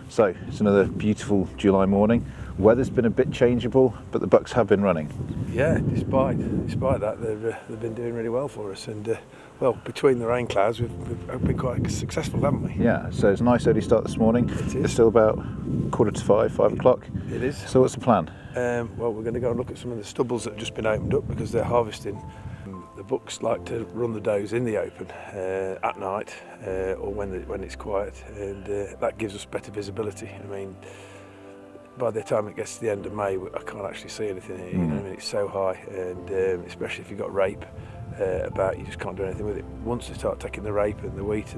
So it's another beautiful July morning. Weather's been a bit changeable, but the bucks have been running. Yeah, despite that, they've been doing really well for us. And well, between the rain clouds, we've been quite successful, haven't we? Yeah, so it's a nice early start this morning. It is. It's still about 4:45, 5 o'clock. It is. So what's the plan? Well, we're going to go and look at some of the stubbles that have just been opened up because they're harvesting. The bucks like to run the does in the open at night or when it's quiet, and that gives us better visibility. I mean, by the time it gets to the end of May, I can't actually see anything here. You know what I mean? It's so high, and especially if you've got rape about, you just can't do anything with it. Once they start taking the rape and the wheat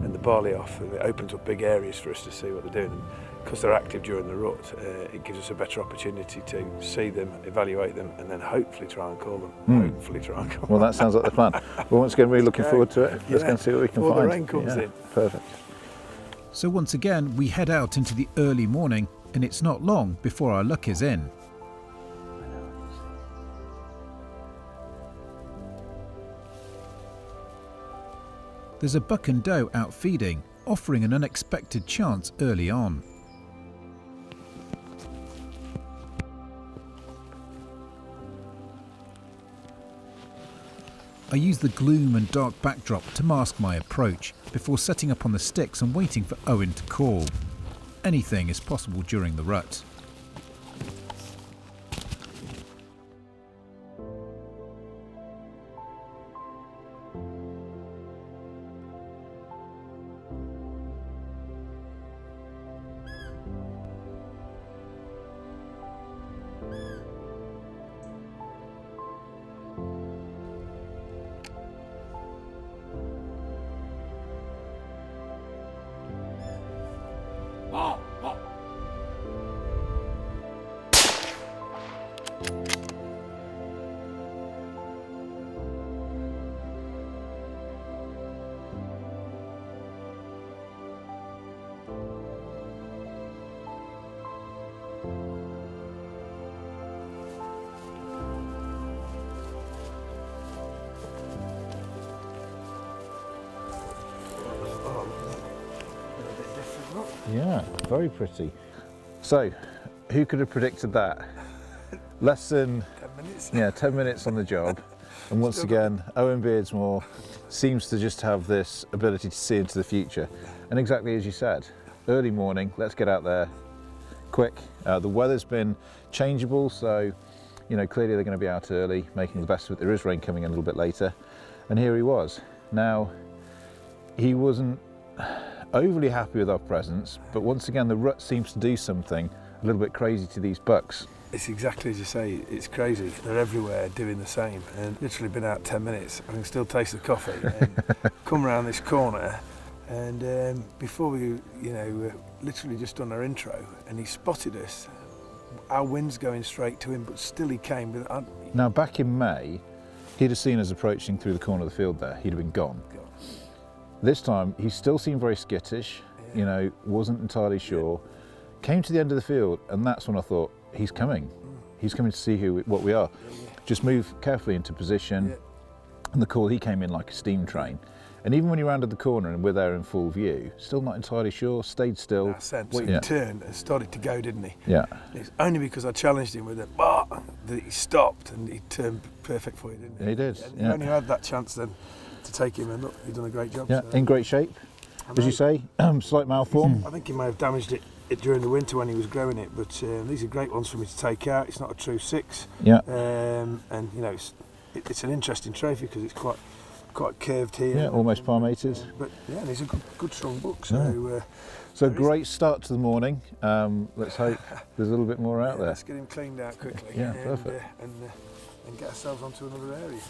and the barley off, and it opens up big areas for us to see what they're doing. And because they're active during the rut, it gives us a better opportunity to see them, evaluate them, and then hopefully try and call them. Hopefully try and call them. Well, that sounds like the plan. Well, once again, really looking forward to it. Let's go and see what we can Before find. the rain comes in. Perfect. So once again, we head out into the early morning, and it's not long before our luck is in. There's a buck and doe out feeding, offering an unexpected chance early on. I use the gloom and dark backdrop to mask my approach before setting up on the sticks and waiting for Owen to call. Anything is possible during the rut. Yeah, very pretty. So, who could have predicted that? Less than 10 minutes. Yeah, 10 minutes on the job. And once again, Owen Beardsmore seems to just have this ability to see into the future. And exactly as you said, early morning, let's get out there quick. The weather's been changeable, so you know, clearly they're going to be out early, making the best of it. There is rain coming in a little bit later. And here he was. Now, he wasn't overly happy with our presence, but once again, the rut seems to do something a little bit crazy to these bucks. It's exactly as you say, it's crazy. They're everywhere doing the same, and literally been out 10 minutes. I can still taste the coffee and come around this corner, and before we, literally just done our intro, and he spotted us. Our wind's going straight to him, but still he came. Now, back in May, he'd have seen us approaching through the corner of the field there. He'd have been gone. This time, he still seemed very skittish, wasn't entirely sure. Came to the end of the field, and that's when I thought, he's coming. He's coming to see what we are. Just move carefully into position. And the call, he came in like a steam train. And even when he rounded the corner and we're there in full view, still not entirely sure, stayed still. So he turned and started to go, didn't he? Yeah. It's only because I challenged him with it, that he stopped and he turned perfect for you, didn't he? He did. And you only had that chance then to take him, and look, he's done a great job. Yeah, so. in great shape, as you say, slight malform. I think he may have damaged it during the winter when he was growing it, but these are great ones for me to take out. It's not a true 6. Yeah. And it's an interesting trophy because it's quite curved here. Yeah, almost palmated. But yeah, he's a good strong buck. So, so great start to the morning. Let's hope there's a little bit more out there. Let's get him cleaned out quickly. Yeah, perfect. And get ourselves onto another area.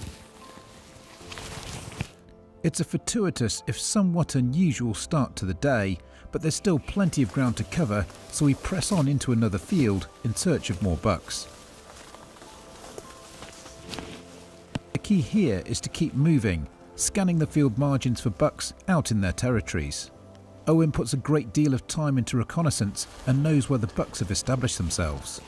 It's a fortuitous, if somewhat unusual, start to the day, but there's still plenty of ground to cover, so we press on into another field in search of more bucks. The key here is to keep moving, scanning the field margins for bucks out in their territories. Owen puts a great deal of time into reconnaissance and knows where the bucks have established themselves.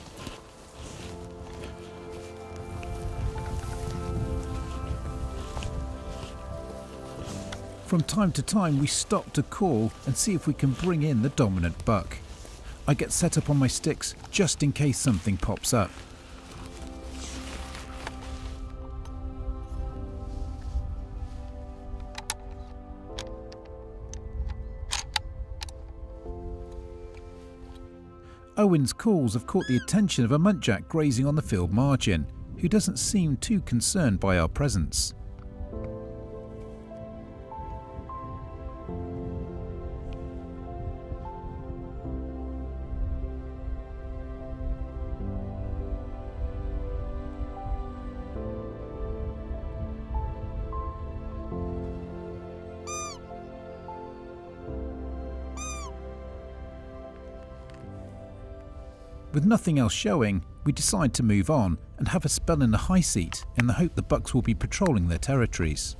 From time to time we stop to call and see if we can bring in the dominant buck. I get set up on my sticks just in case something pops up. Owen's calls have caught the attention of a muntjac grazing on the field margin, who doesn't seem too concerned by our presence. With nothing else showing, we decide to move on and have a spell in the high seat in the hope the bucks will be patrolling their territories.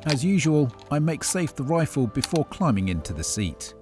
As usual, I make safe the rifle before climbing into the seat.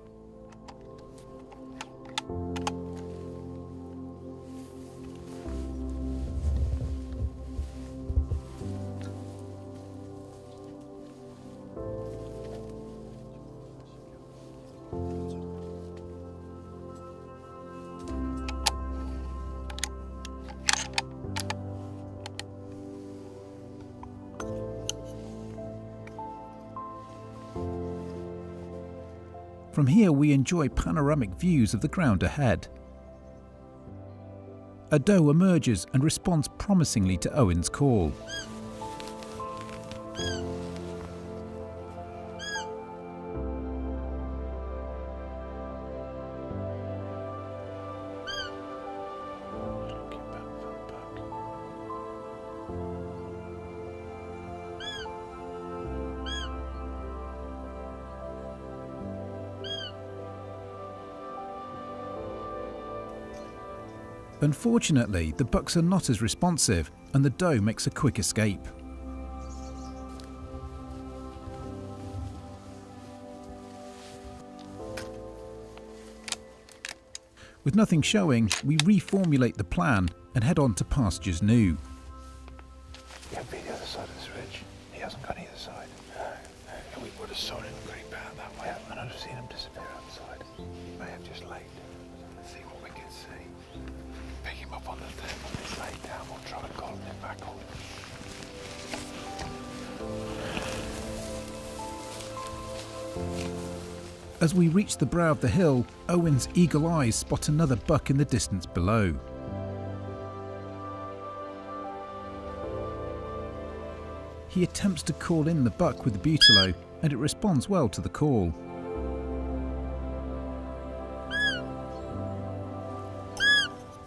From here we enjoy panoramic views of the ground ahead. A doe emerges and responds promisingly to Owen's call. Unfortunately, the bucks are not as responsive and the doe makes a quick escape. With nothing showing, we reformulate the plan and head on to pastures new. He could be the other side of this ridge. He hasn't gone either side. And we would have saw him creep out that way. Yeah, and I'd have seen him disappear outside. He may have just laid. Let's see what we can see. Pick him up on the thing when he's laid down. We'll try and collar him back on. As we reach the brow of the hill, Owen's eagle eyes spot another buck in the distance below. He attempts to call in the buck with the butalo, and it responds well to the call.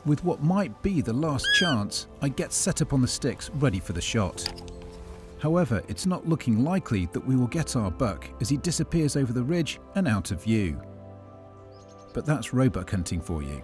With what might be the last chance, I get set up on the sticks ready for the shot. However, it's not looking likely that we will get our buck as he disappears over the ridge and out of view. But that's roebuck hunting for you.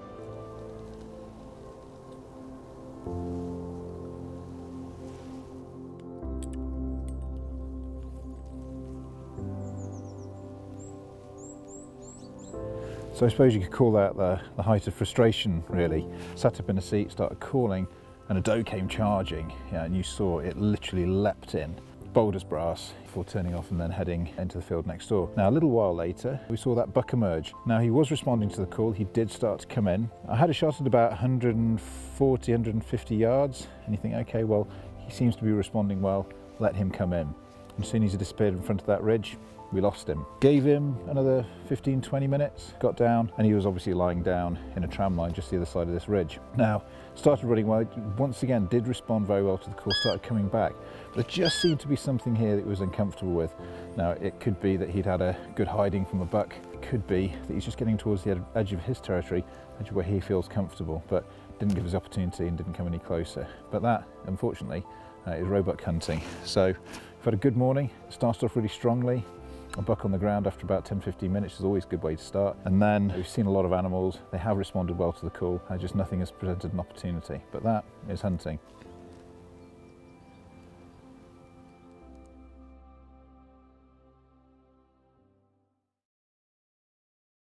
So I suppose you could call that the height of frustration, really. Sat up in a seat, started calling, and a doe came charging, and you saw it literally leapt in, bold as brass, before turning off and then heading into the field next door. Now, a little while later, we saw that buck emerge. Now, he was responding to the call. He did start to come in. I had a shot at about 140, 150 yards, and you think, okay, well, he seems to be responding well, let him come in. And as soon as he disappeared in front of that ridge, we lost him. Gave him another 15, 20 minutes, got down, and he was obviously lying down in a tram line just the other side of this ridge. Now, started running well, once again did respond very well to the call, started coming back, but there just seemed to be something here that he was uncomfortable with. Now, it could be that he'd had a good hiding from a buck, it could be that he's just getting towards the edge of his territory, edge where he feels comfortable, but didn't give us opportunity and didn't come any closer. But that, unfortunately, is roebuck hunting. So we've had a good morning, started off really strongly. A buck on the ground after about 10-15 minutes is always a good way to start. And then we've seen a lot of animals. They have responded well to the call. Just nothing has presented an opportunity. But that is hunting.